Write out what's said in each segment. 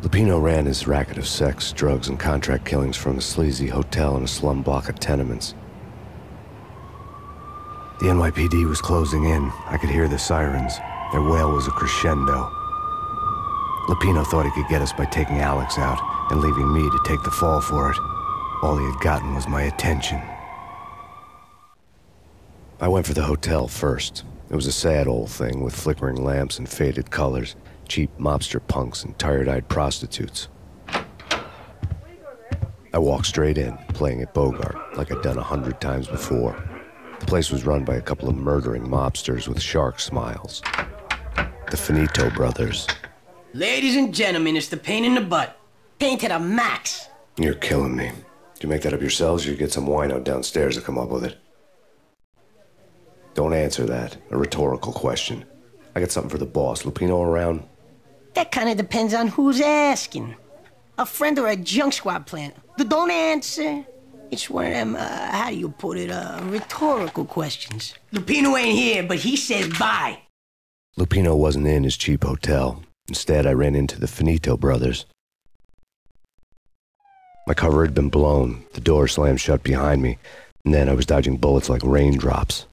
Lupino ran his racket of sex, drugs, and contract killings from a sleazy hotel in a slum block of tenements. The NYPD was closing in. I could hear the sirens. Their wail was a crescendo. Lupino thought he could get us by taking Alex out and leaving me to take the fall for it. All he had gotten was my attention. I went for the hotel first. It was a sad old thing with flickering lamps and faded colors, cheap mobster punks and tired-eyed prostitutes. I walked straight in, playing at Bogart, like I'd done 100 times before. The place was run by a couple of murdering mobsters with shark smiles. The Finito brothers. Ladies and gentlemen, it's the pain in the butt. Pain to the max. You're killing me. Did you make that up yourselves, or you get some wino downstairs to come up with it? Don't answer that. A rhetorical question. I got something for the boss. Lupino around? That kind of depends on who's asking. A friend or a junk squad plant. Don't answer. It's one of them, how do you put it, rhetorical questions. Lupino ain't here, but he says bye. Lupino wasn't in his cheap hotel. Instead, I ran into the Finito brothers. My cover had been blown. The door slammed shut behind me, and then I was dodging bullets like raindrops.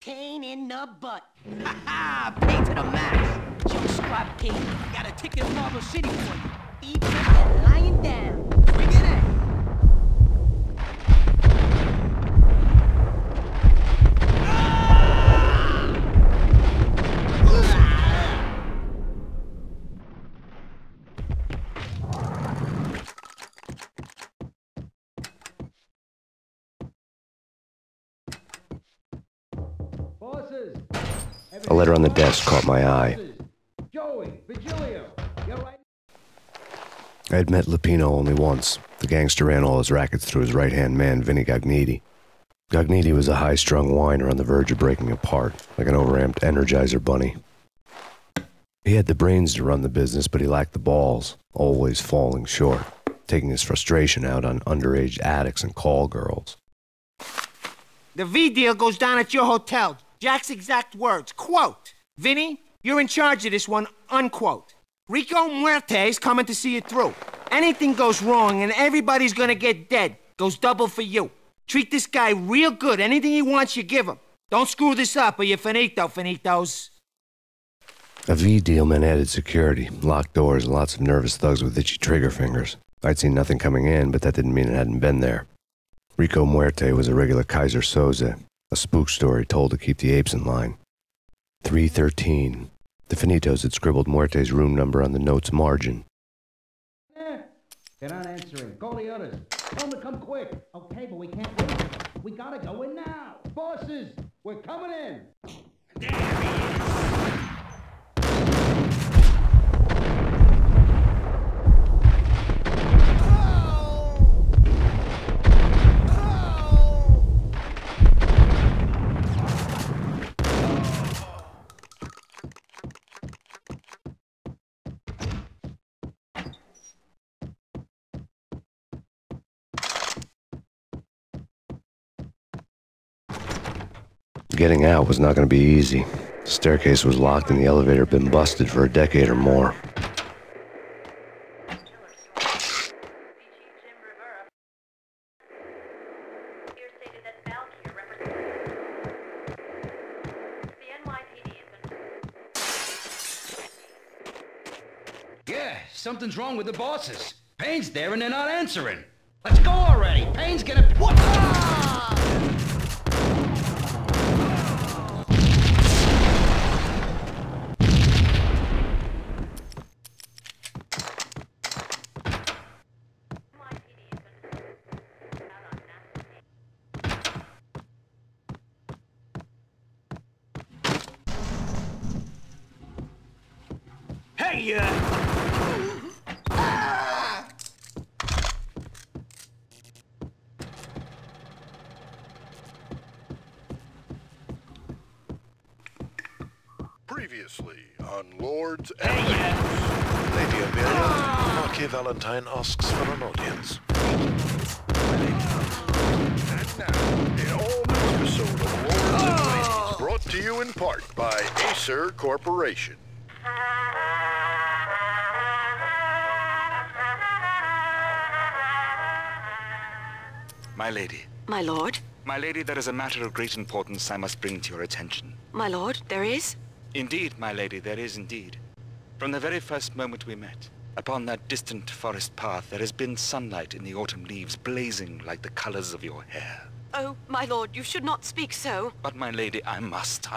Pain in the butt. Ha ha! Pain to the max. Junk squad pain. Got a ticket to Marble City for you. Even and lying down. Bring it in. A letter on the desk caught my eye. I had met Lupino only once. The gangster ran all his rackets through his right-hand man, Vinny Gagniti. Gagniti was a high-strung whiner on the verge of breaking apart, like an overamped Energizer bunny. He had the brains to run the business, but he lacked the balls, always falling short, taking his frustration out on underage addicts and call girls. The V deal goes down at your hotel. Jack's exact words, quote, "Vinny, you're in charge of this one," unquote. Rico Muerte's coming to see you through. Anything goes wrong and everybody's gonna get dead. Goes double for you. Treat this guy real good. Anything he wants, you give him. Don't screw this up or you're finito, finitos. A V deal meant added security, locked doors, and lots of nervous thugs with itchy trigger fingers. I'd seen nothing coming in, but that didn't mean it hadn't been there. Rico Muerte was a regular Kaiser Soze, a spook story told to keep the apes in line. 313. The Finitos had scribbled Muerte's room number on the note's margin. They're not answering. Call the others. Tell them to come quick. Okay, but we can't wait. We gotta go in now. Bosses, we're coming in. There he is. Getting out was not going to be easy. The staircase was locked and the elevator had been busted for a decade or more. Yeah, something's wrong with the bosses. Payne's there and they're not answering. Let's go already. Payne's gonna... What? Ah! Hey, Previously on Lords and Ladies. Lady Amelia, Marquis Valentine asks for an audience. And now, the all-new episode of Lords and Ladies, brought to you in part by Acer Corporation. My lady. My lord? My lady, there is a matter of great importance I must bring to your attention. My lord, there is? Indeed, my lady, there is indeed. From the very first moment we met, upon that distant forest path, there has been sunlight in the autumn leaves blazing like the colors of your hair. Oh, my lord, you should not speak so. But my lady, I must.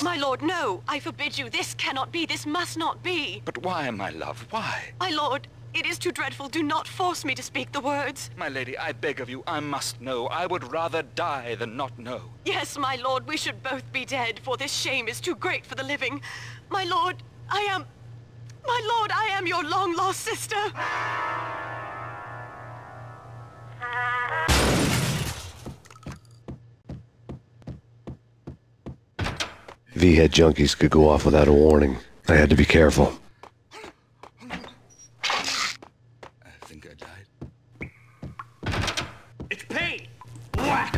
My lord, no! I forbid you. This cannot be. This must not be. But why, my love, why? My lord, it is too dreadful. Do not force me to speak the words. My lady, I beg of you, I must know. I would rather die than not know. Yes, my lord, we should both be dead, for this shame is too great for the living. My lord, I am your long-lost sister. V-head junkies could go off without a warning. I had to be careful. I think I died. It's Payne! Whack!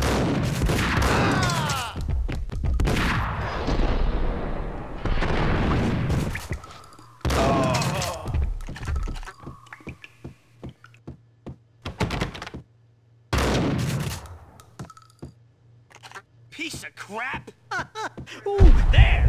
Piece of crap! Ooh, there!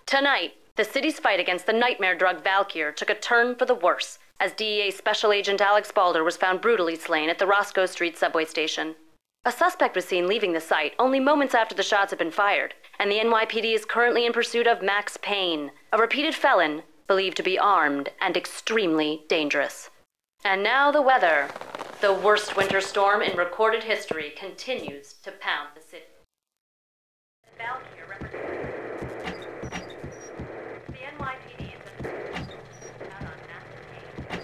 Tonight, the city's fight against the nightmare drug Valkyr took a turn for the worse, as DEA Special Agent Alex Balder was found brutally slain at the Roscoe Street subway station. A suspect was seen leaving the site only moments after the shots had been fired, and the NYPD is currently in pursuit of Max Payne, a repeated felon believed to be armed and extremely dangerous. And now the weather. The worst winter storm in recorded history continues to pound the city. Valkyr represents the NYPD is out on Max Payne.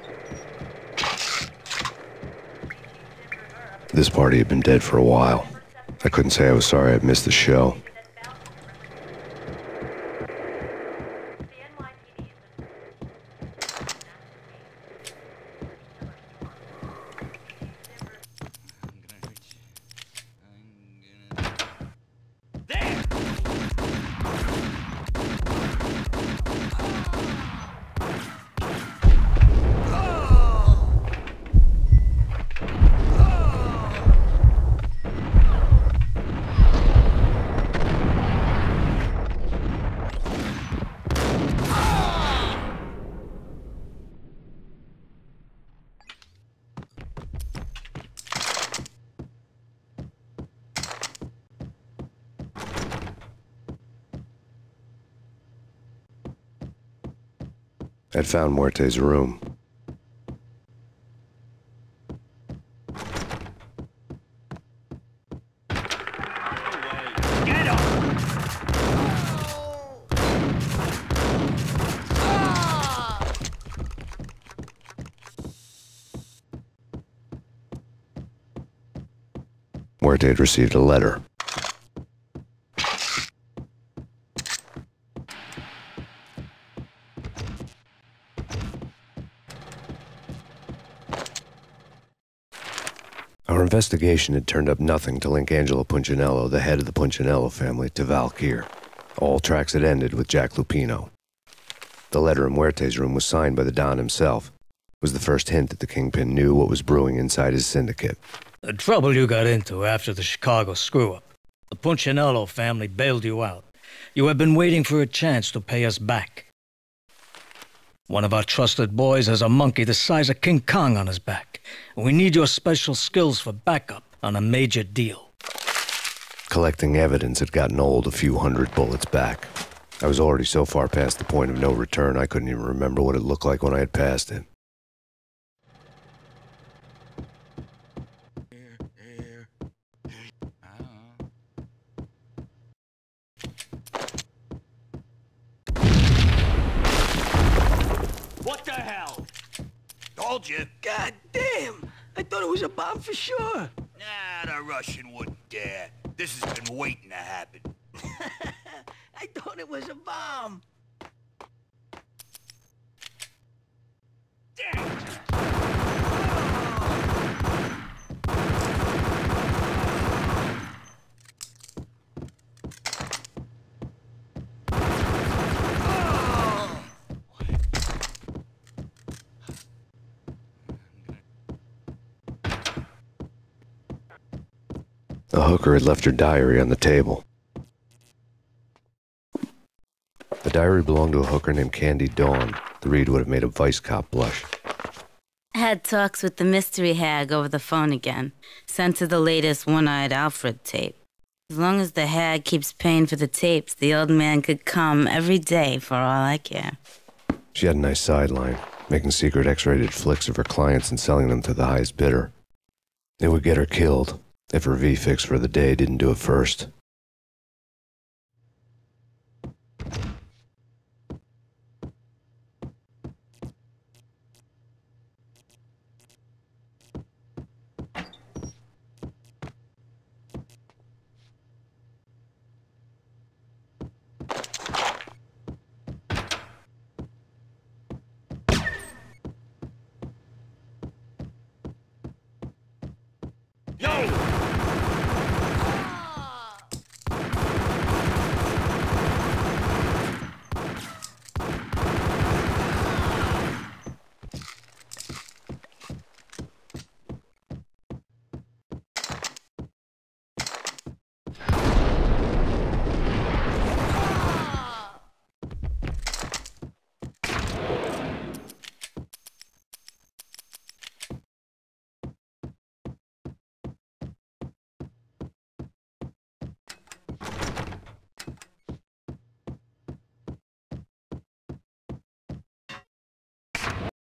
This party had been dead for a while. I couldn't say I was sorry I'd missed the show. I'd found Muerte's room. Get him! Muerte had received a letter. Our investigation had turned up nothing to link Angelo Punchinello, the head of the Punchinello family, to Valkyr. All tracks had ended with Jack Lupino. The letter in Muerte's room was signed by the Don himself. It was the first hint that the Kingpin knew what was brewing inside his syndicate. The trouble you got into after the Chicago screw-up. The Punchinello family bailed you out. You have been waiting for a chance to pay us back. One of our trusted boys has a monkey the size of King Kong on his back. We need your special skills for backup on a major deal. Collecting evidence had gotten old a few hundred bullets back. I was already so far past the point of no return I couldn't even remember what it looked like when I had passed it. What the hell? Told you. God damn! I thought it was a bomb for sure. Nah, the Russian wouldn't dare. This has been waiting to happen. I thought it was a bomb. The hooker had left her diary on the table. The diary belonged to a hooker named Candy Dawn. The read would have made a vice cop blush. Had talks with the mystery hag over the phone again. Sent her the latest One-Eyed Alfred tape. As long as the hag keeps paying for the tapes, the old man could come every day for all I care. She had a nice sideline, making secret X-rated flicks of her clients and selling them to the highest bidder. It would get her killed if her V-fix for the day didn't do it first. Yo!